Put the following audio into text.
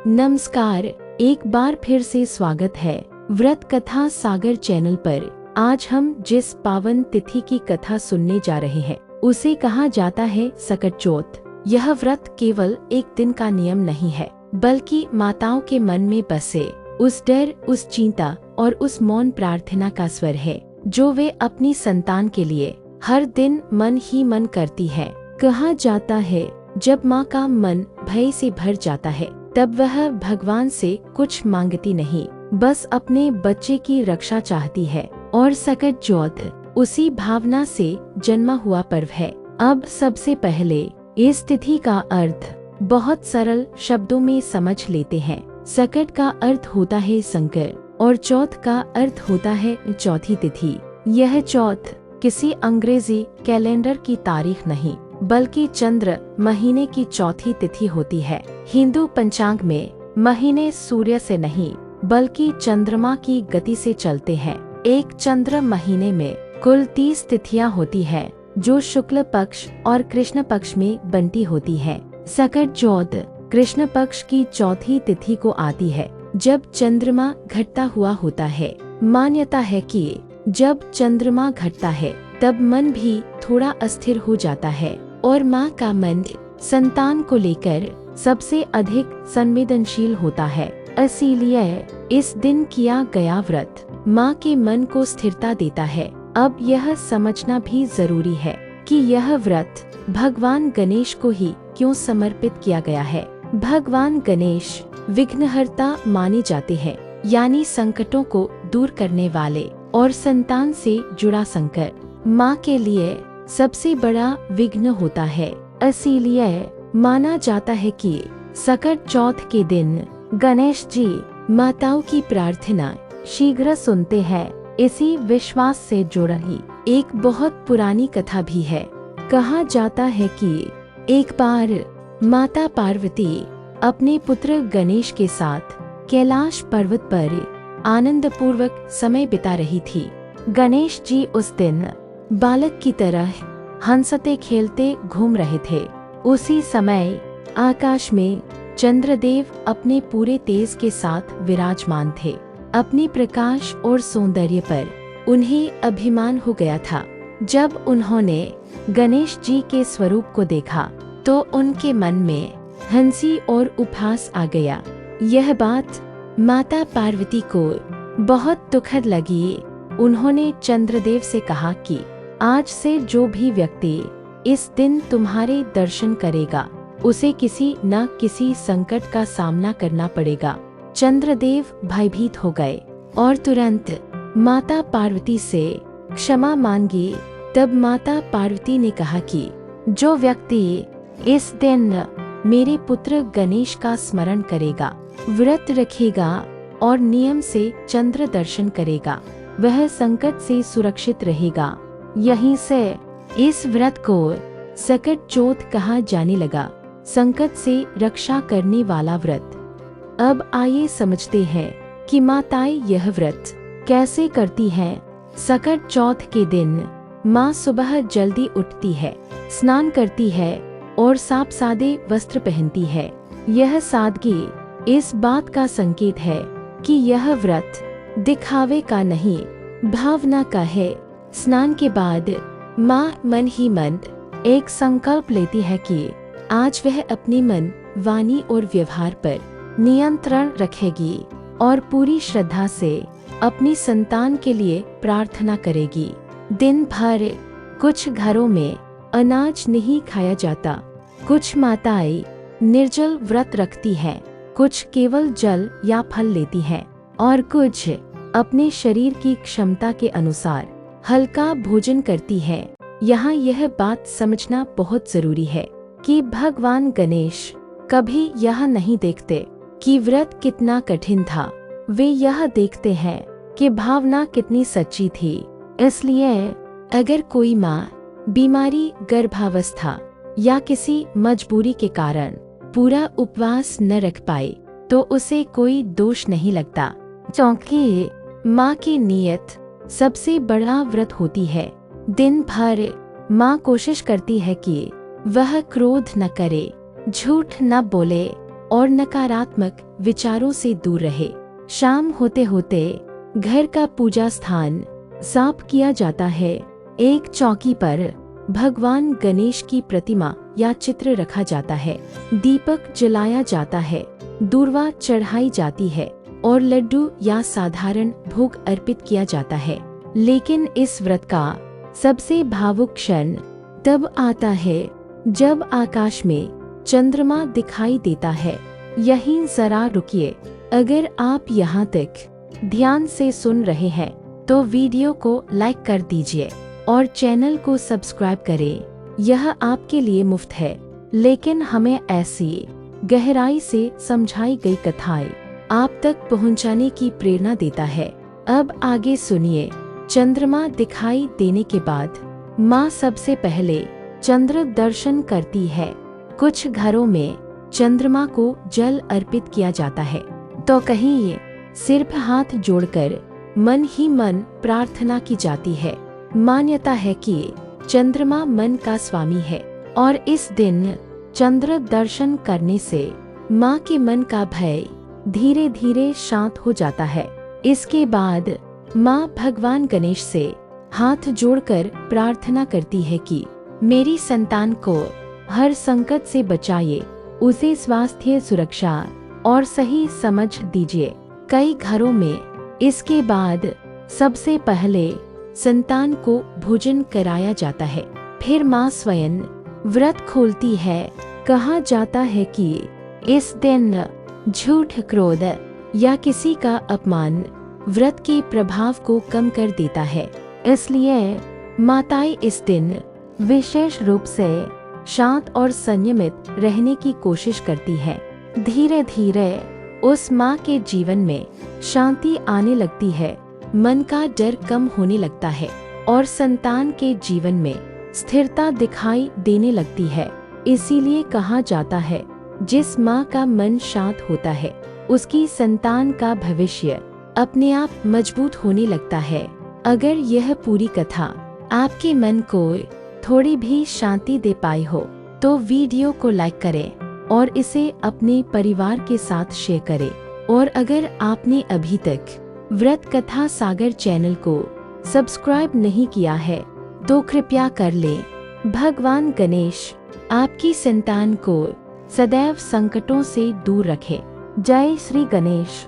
नमस्कार, एक बार फिर से स्वागत है व्रत कथा सागर चैनल पर। आज हम जिस पावन तिथि की कथा सुनने जा रहे हैं उसे कहा जाता है सकट चौथ। यह व्रत केवल एक दिन का नियम नहीं है, बल्कि माताओं के मन में बसे उस डर, उस चिंता और उस मौन प्रार्थना का स्वर है जो वे अपनी संतान के लिए हर दिन मन ही मन करती है। कहा जाता है जब माँ का मन भय से भर जाता है तब वह भगवान से कुछ मांगती नहीं, बस अपने बच्चे की रक्षा चाहती है। और सकट चौथ उसी भावना से जन्मा हुआ पर्व है। अब सबसे पहले इस तिथि का अर्थ बहुत सरल शब्दों में समझ लेते हैं। सकट का अर्थ होता है संकर और चौथ का अर्थ होता है चौथी तिथि। यह चौथ किसी अंग्रेजी कैलेंडर की तारीख नहीं, बल्कि चंद्र महीने की चौथी तिथि होती है। हिंदू पंचांग में महीने सूर्य से नहीं बल्कि चंद्रमा की गति से चलते हैं। एक चंद्र महीने में कुल 30 तिथियां होती है जो शुक्ल पक्ष और कृष्ण पक्ष में बनती होती है। सकट चौथ कृष्ण पक्ष की चौथी तिथि को आती है जब चंद्रमा घटता हुआ होता है। मान्यता है कि जब चंद्रमा घटता है तब मन भी थोड़ा अस्थिर हो जाता है और माँ का मन संतान को लेकर सबसे अधिक संवेदनशील होता है। इसीलिए इस दिन किया गया व्रत माँ के मन को स्थिरता देता है। अब यह समझना भी जरूरी है कि यह व्रत भगवान गणेश को ही क्यों समर्पित किया गया है। भगवान गणेश विघ्नहर्ता माने जाते हैं, यानी संकटों को दूर करने वाले और संतान से जुड़ा संकर माँ के लिए सबसे बड़ा विघ्न होता है। इसीलिए माना जाता है कि सकट चौथ के दिन गणेश जी माताओं की प्रार्थना शीघ्र सुनते हैं। इसी विश्वास से जुड़ी एक बहुत पुरानी कथा भी है। कहा जाता है कि एक बार माता पार्वती अपने पुत्र गणेश के साथ कैलाश पर्वत पर आनंद पूर्वक समय बिता रही थी। गणेश जी उस दिन बालक की तरह हंसते खेलते घूम रहे थे। उसी समय आकाश में चंद्रदेव अपने पूरे तेज के साथ विराजमान थे। अपने प्रकाश और सौंदर्य पर उन्हें अभिमान हो गया था। जब उन्होंने गणेश जी के स्वरूप को देखा तो उनके मन में हंसी और उपहास आ गया। यह बात माता पार्वती को बहुत दुखद लगी। उन्होंने चंद्रदेव से कहा कि आज से जो भी व्यक्ति इस दिन तुम्हारे दर्शन करेगा उसे किसी न किसी संकट का सामना करना पड़ेगा। चंद्रदेव भयभीत हो गए और तुरंत माता पार्वती से क्षमा मांगी। तब माता पार्वती ने कहा कि जो व्यक्ति इस दिन मेरे पुत्र गणेश का स्मरण करेगा, व्रत रखेगा और नियम से चंद्र दर्शन करेगा, वह संकट से सुरक्षित रहेगा। यहीं से इस व्रत को सकट चौथ कहा जाने लगा, संकट से रक्षा करने वाला व्रत। अब आइए समझते हैं कि माताएं यह व्रत कैसे करती हैं। सकट चौथ के दिन माँ सुबह जल्दी उठती है, स्नान करती है और साफ सादे वस्त्र पहनती है। यह सादगी इस बात का संकेत है कि यह व्रत दिखावे का नहीं, भावना का है। स्नान के बाद माँ मन ही मन एक संकल्प लेती है कि आज वह अपने मन, वाणी और व्यवहार पर नियंत्रण रखेगी और पूरी श्रद्धा से अपनी संतान के लिए प्रार्थना करेगी। दिन भर कुछ घरों में अनाज नहीं खाया जाता, कुछ माताएं निर्जल व्रत रखती हैं, कुछ केवल जल या फल लेती हैं और कुछ अपने शरीर की क्षमता के अनुसार हल्का भोजन करती है। यहाँ यह बात समझना बहुत जरूरी है कि भगवान गणेश कभी यह नहीं देखते कि व्रत कितना कठिन था, वे यह देखते हैं कि भावना कितनी सच्ची थी। इसलिए अगर कोई माँ बीमारी, गर्भावस्था या किसी मजबूरी के कारण पूरा उपवास न रख पाए तो उसे कोई दोष नहीं लगता, क्योंकि माँ की नियत सबसे बड़ा व्रत होती है। दिन भर माँ कोशिश करती है कि वह क्रोध न करे, झूठ न बोले और नकारात्मक विचारों से दूर रहे। शाम होते होते घर का पूजा स्थान साफ किया जाता है। एक चौकी पर भगवान गणेश की प्रतिमा या चित्र रखा जाता है। दीपक जलाया जाता है, दूर्वा चढ़ाई जाती है और लड्डू या साधारण भोग अर्पित किया जाता है। लेकिन इस व्रत का सबसे भावुक क्षण तब आता है जब आकाश में चंद्रमा दिखाई देता है। यहीं जरा रुकिए। अगर आप यहाँ तक ध्यान से सुन रहे हैं तो वीडियो को लाइक कर दीजिए और चैनल को सब्सक्राइब करें। यह आपके लिए मुफ्त है, लेकिन हमें ऐसी गहराई से समझाई गई कथाएं आप तक पहुंचाने की प्रेरणा देता है। अब आगे सुनिए। चंद्रमा दिखाई देने के बाद माँ सबसे पहले चंद्र दर्शन करती है। कुछ घरों में चंद्रमा को जल अर्पित किया जाता है, तो कहीं ये सिर्फ हाथ जोड़कर मन ही मन प्रार्थना की जाती है। मान्यता है कि चंद्रमा मन का स्वामी है और इस दिन चंद्र दर्शन करने से माँ के मन का भय धीरे धीरे शांत हो जाता है। इसके बाद माँ भगवान गणेश से हाथ जोड़कर प्रार्थना करती है कि मेरी संतान को हर संकट से बचाइए, उसे स्वास्थ्य, सुरक्षा और सही समझ दीजिए। कई घरों में इसके बाद सबसे पहले संतान को भोजन कराया जाता है, फिर माँ स्वयं व्रत खोलती है। कहा जाता है कि इस दिन झूठ, क्रोध या किसी का अपमान व्रत के प्रभाव को कम कर देता है। इसलिए माताएं इस दिन विशेष रूप से शांत और संयमित रहने की कोशिश करती है। धीरे धीरे उस माँ के जीवन में शांति आने लगती है, मन का डर कम होने लगता है और संतान के जीवन में स्थिरता दिखाई देने लगती है। इसीलिए कहा जाता है, जिस माँ का मन शांत होता है उसकी संतान का भविष्य अपने आप मजबूत होने लगता है। अगर यह पूरी कथा आपके मन को थोड़ी भी शांति दे पाई हो तो वीडियो को लाइक करें और इसे अपने परिवार के साथ शेयर करें। और अगर आपने अभी तक व्रत कथा सागर चैनल को सब्सक्राइब नहीं किया है तो कृपया कर लें। भगवान गणेश आपकी संतान को सदैव संकटों से दूर रखे। जय श्री गणेश।